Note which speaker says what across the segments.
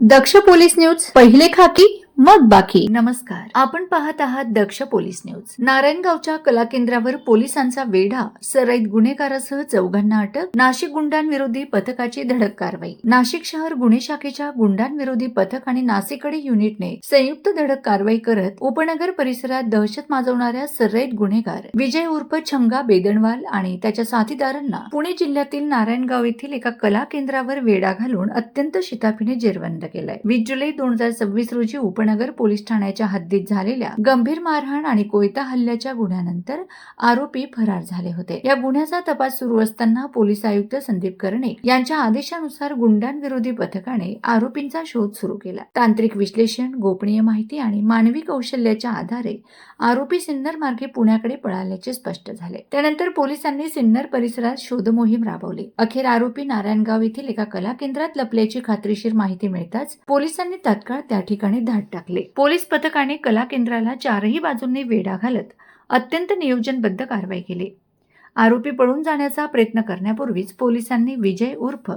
Speaker 1: दक्ष police news, पहिले खाकी मग बाकी. नमस्कार, आपण पाहत आहात दक्ष पोलीस न्यूज. नारायणगावच्या कला केंद्रावर पोलिसांचा वेढा, सराईत गुन्हेगारासह 4 अटक. नाशिक गुंडांविरोधी पथकाची धडक कारवाई. नाशिक शहर गुन्हे शाखेच्या गुंडांविरोधी पथक आणि नाशिकडे युनिटने संयुक्त धडक कारवाई करत उपनगर परिसरात दहशत माजवणाऱ्या सराईत गुन्हेगार विजय उर्फ छंगा बेदनवाल आणि त्याच्या साथीदारांना पुणे जिल्ह्यातील नारायणगाव येथील एका कला केंद्रावर वेढा घालून अत्यंत शिताफीने जेरबंद केलाय. 20 जुलै 2026 रोजी उपनगर पोलीस ठाण्याच्या हद्दीत झालेल्या गंभीर मारहाण आणि कोयता हल्ल्याच्या गुन्ह्यानंतर आरोपी फरार झाले होते. या गुन्ह्याचा तपास सुरू असताना पोलीस आयुक्त संदीप कर्णिक यांच्या आदेशानुसार गुंडांविरोधी पथकाने आरोपींचा शोध सुरू केला. तांत्रिक विश्लेषण, गोपनीय माहिती आणि मानवी कौशल्याच्या आधारे आरोपी सिन्नर मार्गे पुण्याकडे पळाल्याचे स्पष्ट झाले. त्यानंतर पोलिसांनी सिन्नर परिसरात शोध मोहीम राबवली. अखेर आरोपी नारायणगाव येथील एका कला केंद्रात लपल्याची खात्रीशीर माहिती मिळताच पोलिसांनी तात्काळ त्या ठिकाणी धाड टाकले. पोलीस पथकाने कला केंद्राला चारही बाजूंनी वेढा घालत अत्यंत नियोजनबद्ध कारवाई केली. आरोपी पळून जाण्याचा प्रयत्न करण्यापूर्वीच पोलिसांनी विजय उर्फ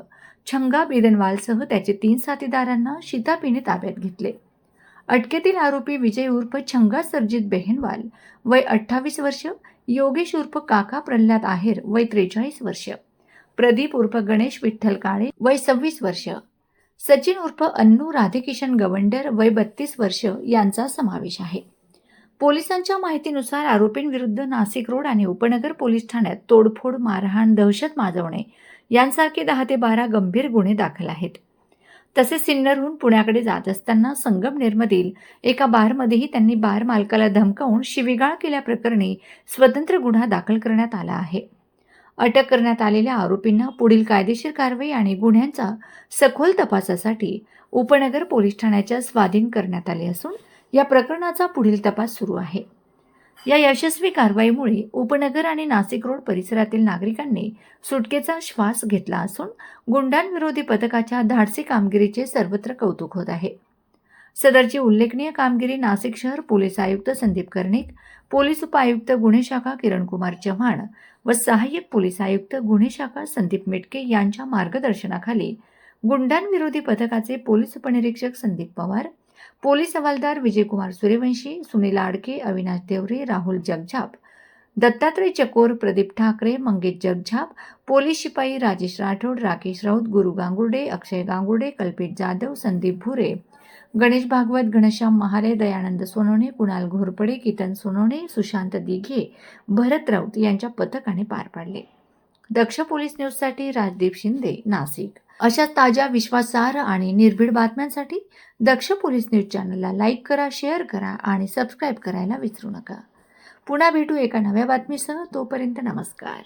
Speaker 1: छंगा बेदनवालसह त्याचे 3 साथीदारांना शिताफीने ताब्यात घेतले. अटकेतील आरोपी विजय उर्फ छंगा सरजित बेहनवाल वय 28 वर्ष, योगेश उर्फ काका प्रल्हाद आहेर वय 43 वर्ष, प्रदीप उर्फ गणेश विठ्ठल काळे वय 26 वर्ष, सचिन उर्फ अन्नू राधेकिशन गवंडर वय 32 वर्ष यांचा समावेश आहे. पोलिसांच्या माहितीनुसार आरोपींविरुद्ध नाशिक रोड आणि उपनगर पोलीस ठाण्यात तोडफोड, मारहाण, दहशत माजवणे यांसारखे 10 ते 12 गंभीर गुन्हे दाखल आहेत. तसेच सिन्नरहून पुण्याकडे जात असताना संगमनेरमधील एका बारमध्येही त्यांनी बार मालकाला धमकावून शिवीगाळ केल्याप्रकरणी स्वतंत्र गुन्हा दाखल करण्यात आला आहे. अटक करण्यात आलेल्या आरोपींना पुढील कायदेशीर कारवाई आणि गुन्ह्यांचा सखोल तपासासाठी उपनगर पोलीस ठाण्याच्या स्वाधीन करण्यात आले असून या प्रकरणाचा पुढील तपास सुरू आहे. या यशस्वी कारवाईमुळे उपनगर आणि नाशिक रोड परिसरातील नागरिकांनी सुटकेचा श्वास घेतला असून गुंडांविरोधी पथकाच्या धाडसी कामगिरीचे सर्वत्र कौतुक होत आहे. सदरची उल्लेखनीय कामगिरी नाशिक शहर पोलीस आयुक्त संदीप कर्णिक, पोलीस उपायुक्त गुन्हे शाखा किरणकुमार चव्हाण व सहाय्यक पोलीस आयुक्त गुन्हे शाखा संदीप मेटके यांच्या मार्गदर्शनाखाली गुंडांविरोधी पथकाचे पोलीस उपनिरीक्षक संदीप पवार, पोलीस हवालदार विजयकुमार सूर्यवंशी, सुनील आडके, अविनाश देवरे, राहुल जगझाप, दत्तात्रय चकोर, प्रदीप ठाकरे, मंगेश जगझाप, पोलीस शिपाई राजेश राठोड, राकेश राऊत, गुरु गांगुर्डे, अक्षय गांगुर्डे, कल्पित जाधव, संदीप भुरे, गणेश भागवत, घनश्याम महाले, दयानंद सोनवणे, कुणाल घोरपडे, कितन सोनवणे, सुशांत दिघे, भरत राऊत यांच्या पथकाने पार पाडले. दक्ष पोलीस न्यूजसाठी राजदीप शिंदे, नाशिक. अशा ताज्या, विश्वासार्ह आणि निर्भीड बातम्यांसाठी दक्ष पोलीस न्यूज चॅनलला लाईक करा, शेअर करा आणि सबस्क्राईब करायला विसरू नका. पुन्हा भेटू एका नव्या बातमीसह. तोपर्यंत नमस्कार.